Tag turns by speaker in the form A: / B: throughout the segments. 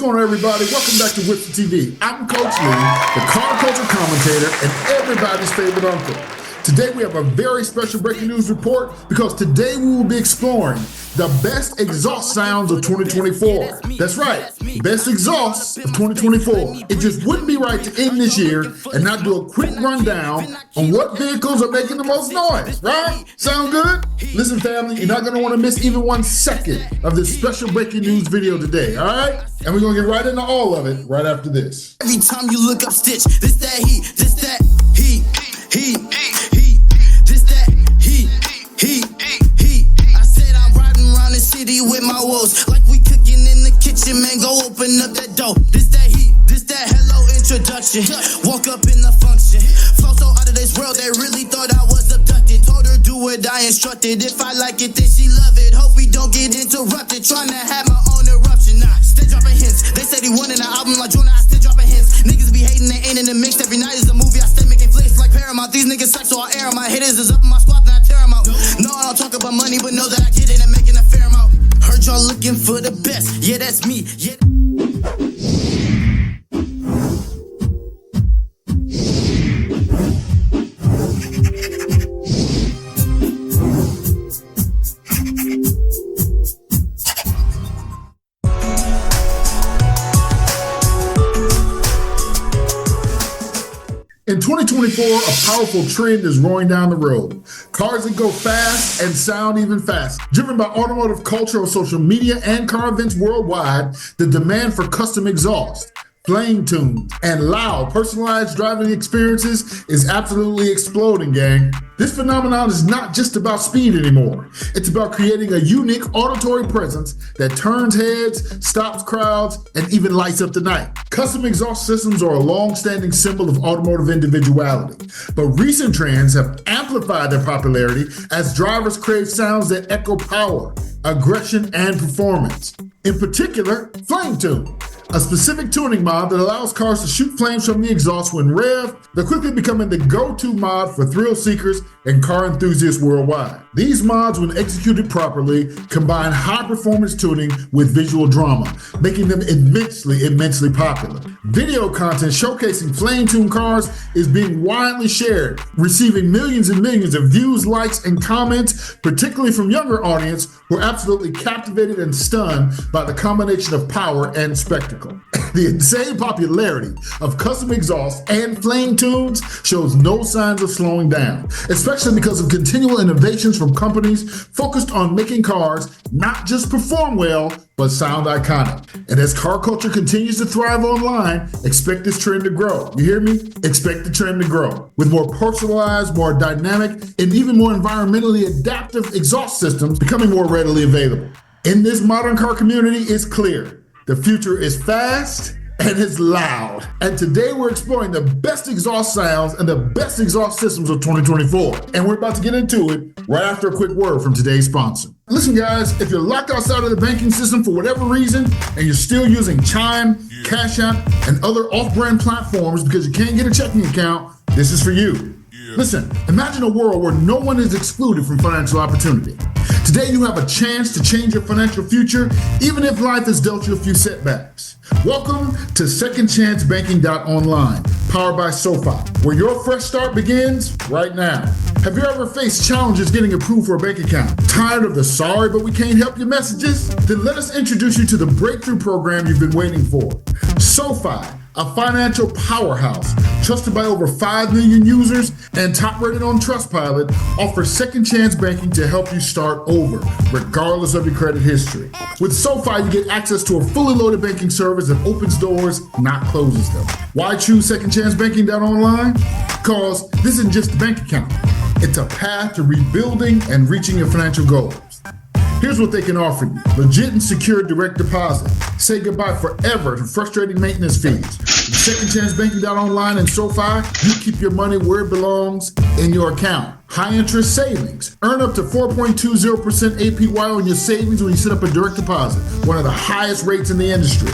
A: going on, everybody? Welcome back to Whips TV. I'm Coach Lee, the car culture commentator and everybody's favorite uncle. Today we have a very special breaking news report because today we will be exploring the best exhaust sounds of 2024. That's right, best exhausts of 2024. It just wouldn't be right to end this year and not do a quick rundown on what vehicles are making the most noise, right? Sound good? Listen, family, you're not going to want to miss even 1 second of this special breaking news video today, all right? And we're going to get right into all of it right after this.
B: Every time you look up Stitch, this that heat, this that heat, heat. I said I'm riding around the city with my woes, like we cooking in the kitchen, man, go open up that door. This that heat, this that hello introduction. Woke up in the function, flow so out of this world, they really thought I was abducted. Told her do what I instructed, if I like it then she love it. Hope we don't get interrupted, trying to have my own eruption. Nah, stay dropping hints, they said he wanted an album like Jonah, I stay dropping hints. Niggas be hating, they ain't in the mix, every night is a movie, I stay making flicks like Paramount. These niggas suck so I air 'em, my haters is up in my squad and I tear 'em out. No, I don't talk about money, but know that I get it and making a fair amount. Heard y'all looking for the best, yeah, that's me, yeah.
A: In 2024, a powerful trend is rolling down the road. Cars that go fast and sound even faster. Driven by automotive culture on social media and car events worldwide, the demand for custom exhaust, playing tunes, and loud, personalized driving experiences is absolutely exploding, gang. This phenomenon is not just about speed anymore. It's about creating a unique auditory presence that turns heads, stops crowds, and even lights up the night. Custom exhaust systems are a long-standing symbol of automotive individuality, but recent trends have amplified their popularity as drivers crave sounds that echo power, aggression, and performance. In particular, flame tune, a specific tuning mod that allows cars to shoot flames from the exhaust when revved. They're quickly becoming the go-to mod for thrill seekers and car enthusiasts worldwide. These mods, when executed properly, combine high-performance tuning with visual drama, making them immensely popular. Video content showcasing flame-tuned cars is being widely shared, receiving millions and millions of views, likes, and comments, particularly from younger audience who are absolutely captivated and stunned by the combination of power and spectacle. The insane popularity of custom exhaust and flame tunes shows no signs of slowing down, especially because of continual innovations from companies focused on making cars not just perform well, but sound iconic. And as car culture continues to thrive online, expect this trend to grow. You hear me? Expect the trend to grow. With more personalized, more dynamic, and even more environmentally adaptive exhaust systems becoming more readily available. In this modern car community, it's clear. The future is fast and it's loud. And today we're exploring the best exhaust sounds and the best exhaust systems of 2024. And we're about to get into it right after a quick word from today's sponsor. Listen, guys, if you're locked outside of the banking system for whatever reason, and you're still using Chime, Cash App, and other off-brand platforms because you can't get a checking account, this is for you. Listen, imagine a world where no one is excluded from financial opportunity. Today you have a chance to change your financial future, even if life has dealt you a few setbacks. Welcome to SecondChanceBanking.online, powered by SoFi, where your fresh start begins right now. Have you ever faced challenges getting approved for a bank account? Tired of the sorry but we can't help you messages? Then let us introduce you to the breakthrough program you've been waiting for. SoFi, a financial powerhouse trusted by over 5 million users and top rated on Trustpilot, offers second chance banking to help you start over, regardless of your credit history. With SoFi, you get access to a fully loaded banking service that opens doors, not closes them. Why choose SecondChanceBanking.online? Because this isn't just a bank account. It's a path to rebuilding and reaching your financial goals. Here's what they can offer you. Legit and secure direct deposit. Say goodbye forever to frustrating maintenance fees. With SecondChanceBanking.online and SoFi, you keep your money where it belongs, in your account. High interest savings. Earn up to 4.20% APY on your savings when you set up a direct deposit, one of the highest rates in the industry.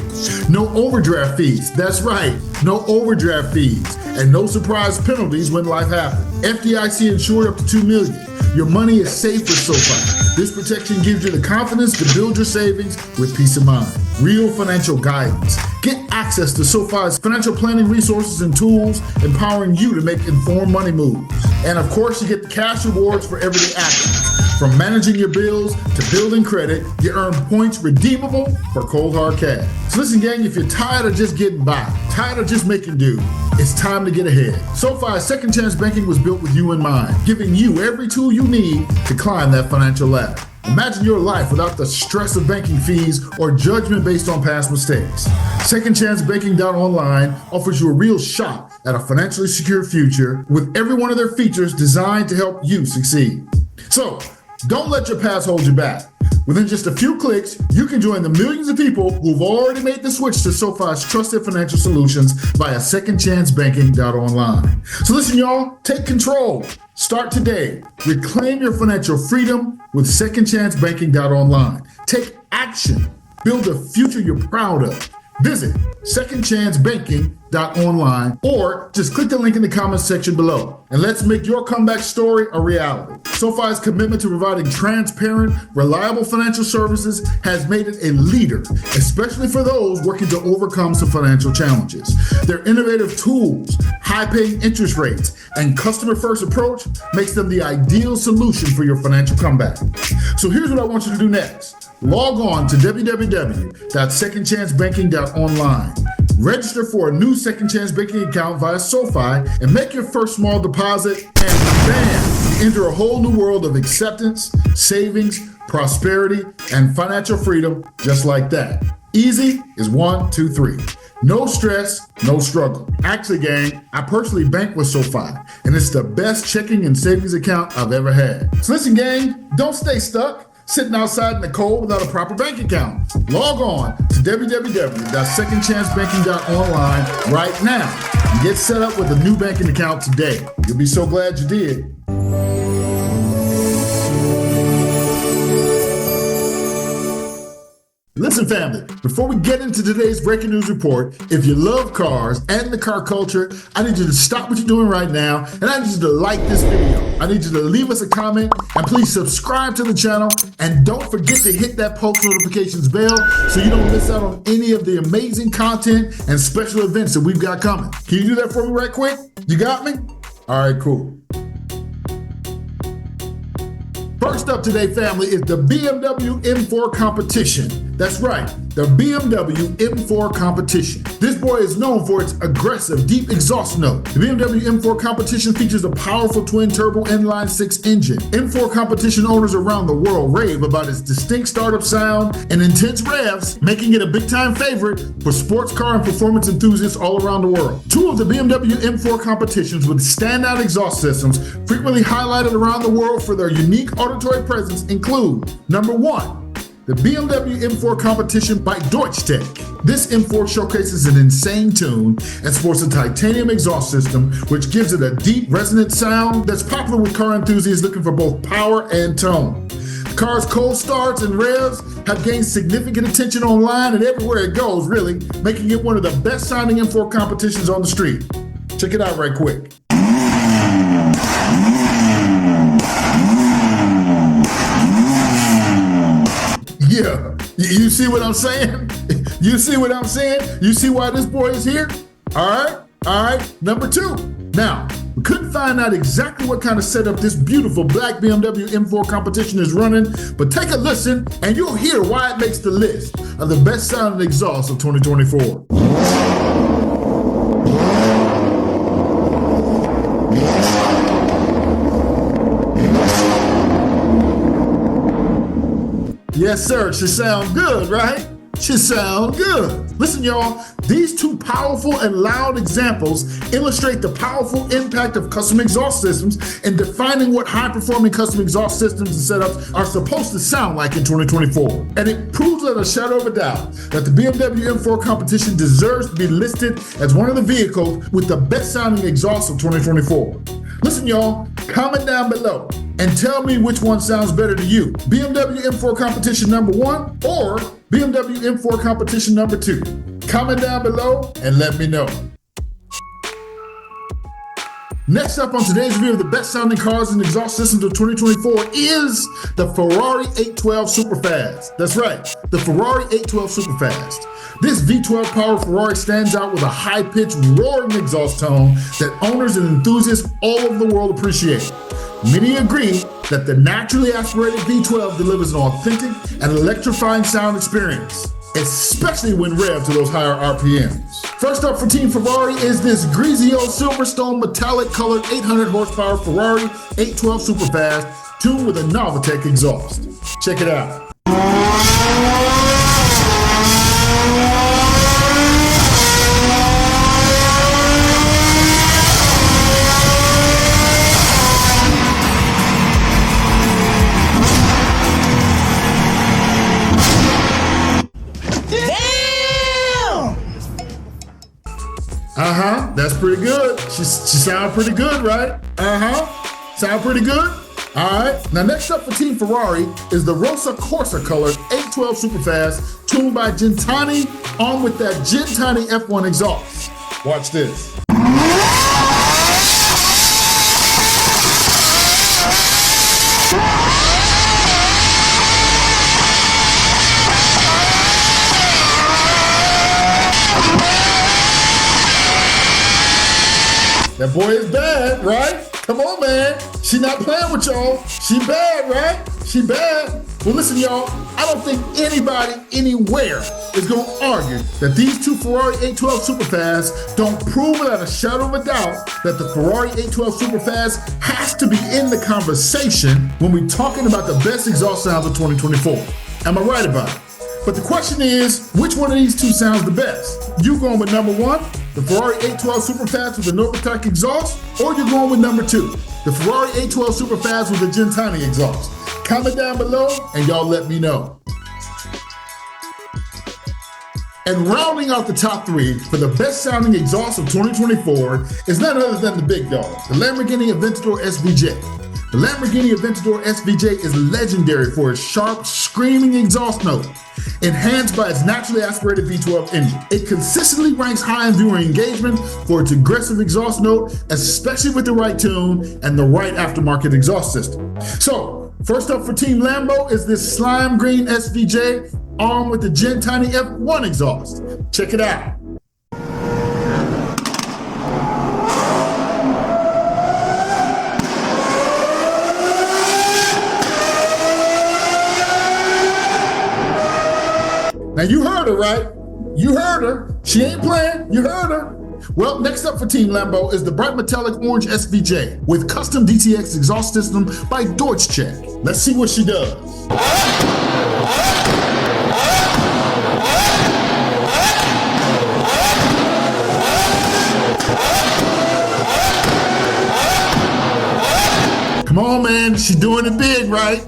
A: No overdraft fees. That's right, no overdraft fees. And no surprise penalties when life happens. FDIC insured up to $2 million. Your money is safe with SoFi. This protection gives you the confidence to build your savings with peace of mind. Real financial guidance. Get access to SoFi's financial planning resources and tools, empowering you to make informed money moves. And of course, you get the cash rewards for everyday actions. From managing your bills to building credit, you earn points redeemable for cold hard cash. So listen, gang, if you're tired of just getting by, tired of just making do, it's time to get ahead. SoFi's Second Chance Banking was built with you in mind, giving you every tool you need to climb that financial ladder. Imagine your life without the stress of banking fees or judgment based on past mistakes. SecondChanceBanking.online offers you a real shot at a financially secure future with every one of their features designed to help you succeed. So, don't let your past hold you back. Within just a few clicks, you can join the millions of people who've already made the switch to SoFi's trusted financial solutions via SecondChanceBanking.online. So listen, y'all, take control. Start today. Reclaim your financial freedom with SecondChanceBanking.online. Take action. Build a future you're proud of. Visit SecondChanceBanking.online or just click the link in the comments section below. And let's make your comeback story a reality. SoFi's commitment to providing transparent, reliable financial services has made it a leader, especially for those working to overcome some financial challenges. Their innovative tools, high-paying interest rates, and customer-first approach makes them the ideal solution for your financial comeback. So here's what I want you to do next. Log on to www.secondchancebanking.online. Register for a new Second Chance Banking account via SoFi and make your first small deposit, and bam, you enter a whole new world of acceptance, savings, prosperity, and financial freedom just like that. Easy is 1, 2, 3. No stress, no struggle. Actually, gang, I personally bank with SoFi, and it's the best checking and savings account I've ever had. So listen, gang, don't stay stuck sitting outside in the cold without a proper bank account. Log on to www.secondchancebanking.online right now and get set up with a new banking account today. You'll be so glad you did. Listen, family, before we get into today's breaking news report, if you love cars and the car culture, I need you to stop what you're doing right now, and I need you to like this video. I need you to leave us a comment, and please subscribe to the channel, and don't forget to hit that post notifications bell so you don't miss out on any of the amazing content and special events that we've got coming. Can you do that for me right quick? You got me? All right, cool. First up today, family, is the BMW M4 competition. That's right, the BMW M4 competition. This boy is known for its aggressive, deep exhaust note. The BMW M4 competition features a powerful twin-turbo inline-6 engine. M4 competition owners around the world rave about its distinct startup sound and intense revs, making it a big-time favorite for sports car and performance enthusiasts all around the world. Two of the BMW M4 competitions with standout exhaust systems, frequently highlighted around the world for their unique auditory presence, include: number 1, the BMW M4 competition by Deutsche Tech. This M4 showcases an insane tune and sports a titanium exhaust system, which gives it a deep, resonant sound that's popular with car enthusiasts looking for both power and tone. The car's cold starts and revs have gained significant attention online and everywhere it goes, really, making it one of the best sounding M4 competitions on the street. Check it out right quick. Yeah, you see what I'm saying? You see what I'm saying? You see why this boy is here? All right, number 2. Now, we couldn't find out exactly what kind of setup this beautiful black BMW M4 competition is running, but take a listen and you'll hear why it makes the list of the best sounding exhaust of 2024. Yes, sir. Should sound good, right? Should sound good. Listen, y'all, these two powerful and loud examples illustrate the powerful impact of custom exhaust systems in defining what high-performing custom exhaust systems and setups are supposed to sound like in 2024. And it proves without a shadow of a doubt that the BMW M4 competition deserves to be listed as one of the vehicles with the best-sounding exhaust of 2024. Listen, y'all, comment down below and tell me which one sounds better to you. BMW M4 competition number 1 or BMW M4 competition number 2. Comment down below and let me know. Next up on today's review of the best sounding cars and exhaust systems of 2024 is the Ferrari 812 Superfast. That's right, the Ferrari 812 Superfast. This V12 powered Ferrari stands out with a high-pitched, roaring exhaust tone that owners and enthusiasts all over the world appreciate. Many agree that the naturally aspirated V12 delivers an authentic and electrifying sound experience, especially when revved to those higher RPMs. First up for Team Ferrari is this Grigio Silverstone metallic colored 800 horsepower Ferrari 812 Superfast tuned with a Novatec exhaust. Check it out. That's pretty good. She sound pretty good, right? Sound pretty good? All right. Now next up for Team Ferrari is the Rosa Corsa colored 812 Superfast tuned by Gentani on with that Gentani F1 exhaust. Watch this. That boy is bad, right? Come on, man. She not playing with y'all. She bad, right? She bad. Well, listen, y'all. I don't think anybody anywhere is going to argue that these two Ferrari 812 Superfasts don't prove without a shadow of a doubt that the Ferrari 812 Superfast has to be in the conversation when we're talking about the best exhaust sounds of 2024. Am I right about it? But the question is, which one of these two sounds the best? You going with number one, the Ferrari 812 Superfast with the Novatec exhaust, or you're going with number two, the Ferrari 812 Superfast with the Gentani exhaust? Comment down below and y'all let me know. And rounding out the top three for the best sounding exhaust of 2024 is none other than the big dog, the Lamborghini Aventador SVJ. The Lamborghini Aventador SVJ is legendary for its sharp, screaming exhaust note, enhanced by its naturally aspirated V12 engine. It consistently ranks high in viewer engagement for its aggressive exhaust note, especially with the right tune and the right aftermarket exhaust system. So, first up for Team Lambo is this slime green SVJ armed with the Gentani F1 exhaust. Check it out. Now you heard her, right? You heard her. She ain't playing. You heard her. Well, next up for Team Lambo is the bright metallic orange SVJ with custom DTX exhaust system by Deutschcheck. Let's see what she does. Come on, man. She doing it big, right?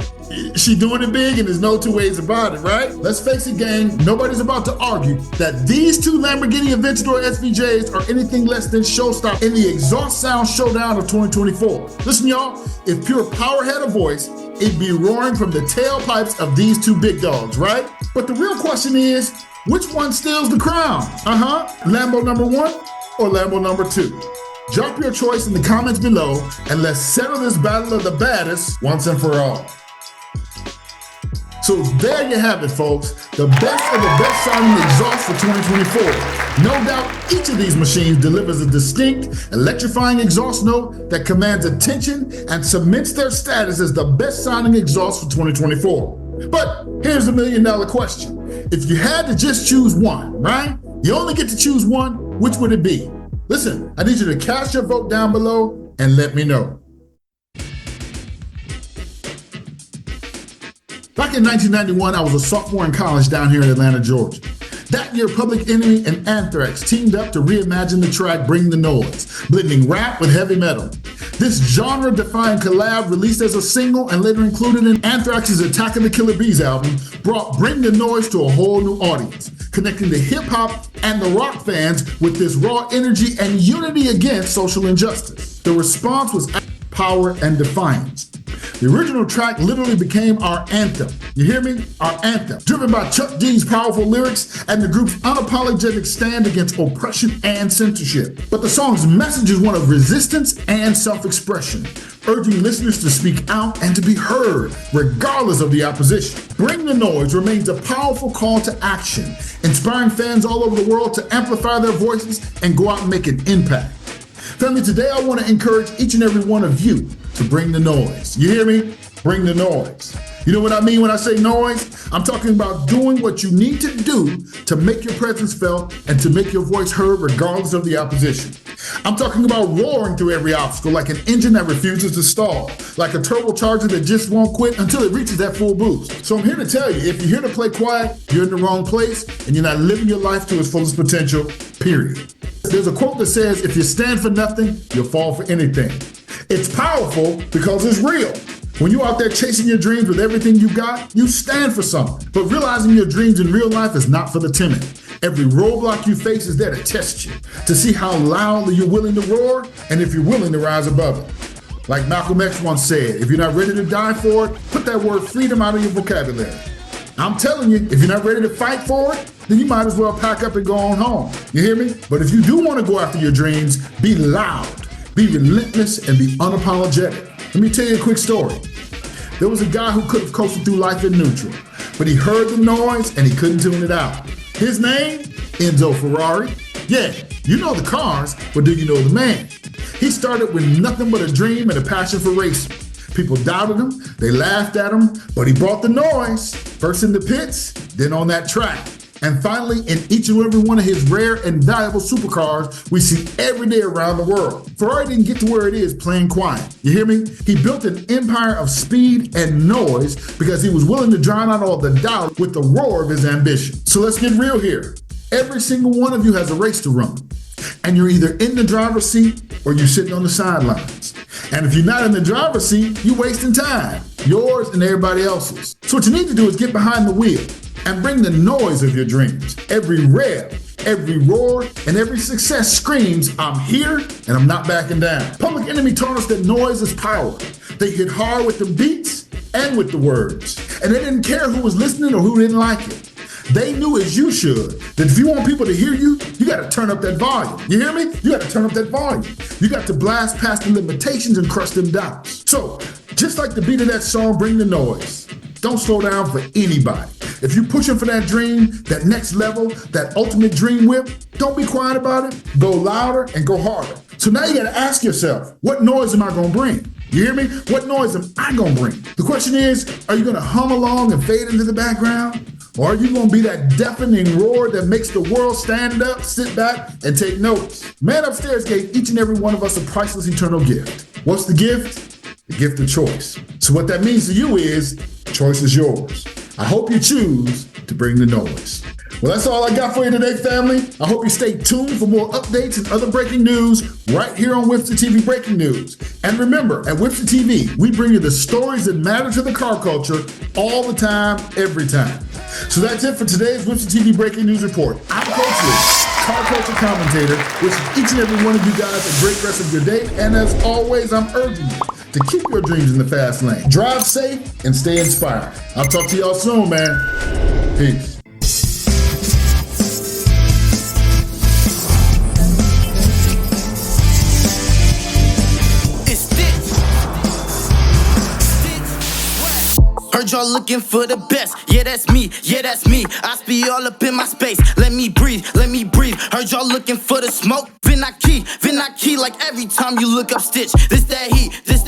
A: She doing it big and there's no two ways about it, right? Let's face it, gang, nobody's about to argue that these two Lamborghini Aventador SVJs are anything less than showstopper in the exhaust sound showdown of 2024. Listen, y'all, if pure power had a voice, it'd be roaring from the tailpipes of these two big dogs, right? But the real question is, which one steals the crown? Lambo number one or Lambo number two? Drop your choice in the comments below and let's settle this battle of the baddest once and for all. So there you have it, folks. The best of the best sounding exhaust for 2024. No doubt each of these machines delivers a distinct, electrifying exhaust note that commands attention and cements their status as the best sounding exhaust for 2024. But here's the $1 million question. If you had to just choose one, right? You only get to choose one, which would it be? Listen, I need you to cast your vote down below and let me know. Back in 1991, I was a sophomore in college down here in Atlanta, Georgia. That year, Public Enemy and Anthrax teamed up to reimagine the track Bring the Noise, blending rap with heavy metal. This genre-defying collab, released as a single and later included in Anthrax's Attack of the Killer Bees album, brought Bring the Noise to a whole new audience, connecting the hip-hop and the rock fans with this raw energy and unity against social injustice. The response was power and defiance. The The original track literally became our anthem. You hear me? Our anthem. Driven by Chuck D's powerful lyrics and the group's unapologetic stand against oppression and censorship. But the song's message is one of resistance and self-expression, urging listeners to speak out and to be heard, regardless of the opposition. Bring the Noise remains a powerful call to action, inspiring fans all over the world to amplify their voices and go out and make an impact. Family, today I want to encourage each and every one of you to bring the noise. You hear me? Bring the noise. You know what I mean when I say noise? I'm talking about doing what you need to do to make your presence felt and to make your voice heard regardless of the opposition. I'm talking about roaring through every obstacle like an engine that refuses to stall, like a turbocharger that just won't quit until it reaches that full boost. So I'm here to tell you, if you're here to play quiet, you're in the wrong place and you're not living your life to its fullest potential, period. There's a quote that says, if you stand for nothing, you'll fall for anything. It's powerful because it's real. When you're out there chasing your dreams with everything you got, you stand for something. But realizing your dreams in real life is not for the timid. Every roadblock you face is there to test you, to see how loudly you're willing to roar and if you're willing to rise above it. Like Malcolm X once said, if you're not ready to die for it, put that word freedom out of your vocabulary. I'm telling you, if you're not ready to fight for it, then you might as well pack up and go on home. You hear me? But if you do want to go after your dreams, be loud, be relentless, and be unapologetic. Let me tell you a quick story. There was a guy who could have coasted through life in neutral, but he heard the noise and he couldn't tune it out. His name? Enzo Ferrari. Yeah, you know the cars, but do you know the man? He started with nothing but a dream and a passion for racing. People doubted him, they laughed at him, but he brought the noise. First in the pits, then on that track. And finally, in each and every one of his rare and valuable supercars we see every day around the world. Ferrari didn't get to where it is playing quiet. You hear me? He built an empire of speed and noise because he was willing to drown out all the doubt with the roar of his ambition. So let's get real here. Every single one of you has a race to run. And you're either in the driver's seat or you're sitting on the sidelines. And if you're not in the driver's seat, you're wasting time, yours and everybody else's. So what you need to do is get behind the wheel and bring the noise of your dreams. Every rev, every roar, and every success screams, I'm here and I'm not backing down. Public Enemy taught us that noise is power. They hit hard with the beats and with the words. And they didn't care who was listening or who didn't like it. They knew, as you should, that if you want people to hear you, you got to turn up that volume. You hear me? You got to turn up that volume. You got to blast past the limitations and crush them doubts. So, just like the beat of that song, Bring the Noise. Don't slow down for anybody. If you're pushing for that dream, that next level, that ultimate dream whip, don't be quiet about it. Go louder and go harder. So now you got to ask yourself, what noise am I going to bring? You hear me? What noise am I going to bring? The question is, are you going to hum along and fade into the background? Or are you going to be that deafening roar that makes the world stand up, sit back, and take notice? Man Upstairs gave each and every one of us a priceless eternal gift. What's the gift? The gift of choice. So what that means to you is, choice is yours. I hope you choose to bring the noise. Well, that's all I got for you today, family. I hope you stay tuned for more updates and other breaking news right here on Whipster TV Breaking News. And remember, at Whipster TV, we bring you the stories that matter to the car culture all the time, every time. So that's it for today's Whipster TV Breaking News Report. I'm Coach Lee, car culture commentator, wishing each and every one of you guys a great rest of your day. And as always, I'm urging you to keep your dreams in the fast lane. Drive safe and stay inspired. I'll talk to y'all soon, man. Peace.
B: Heard y'all looking for the best. Yeah, that's me. Yeah, that's me. I be all up in my space. Let me breathe. Let me breathe. Heard y'all looking for the smoke. Vin I key. Like every time you look up Stitch. This that heat. This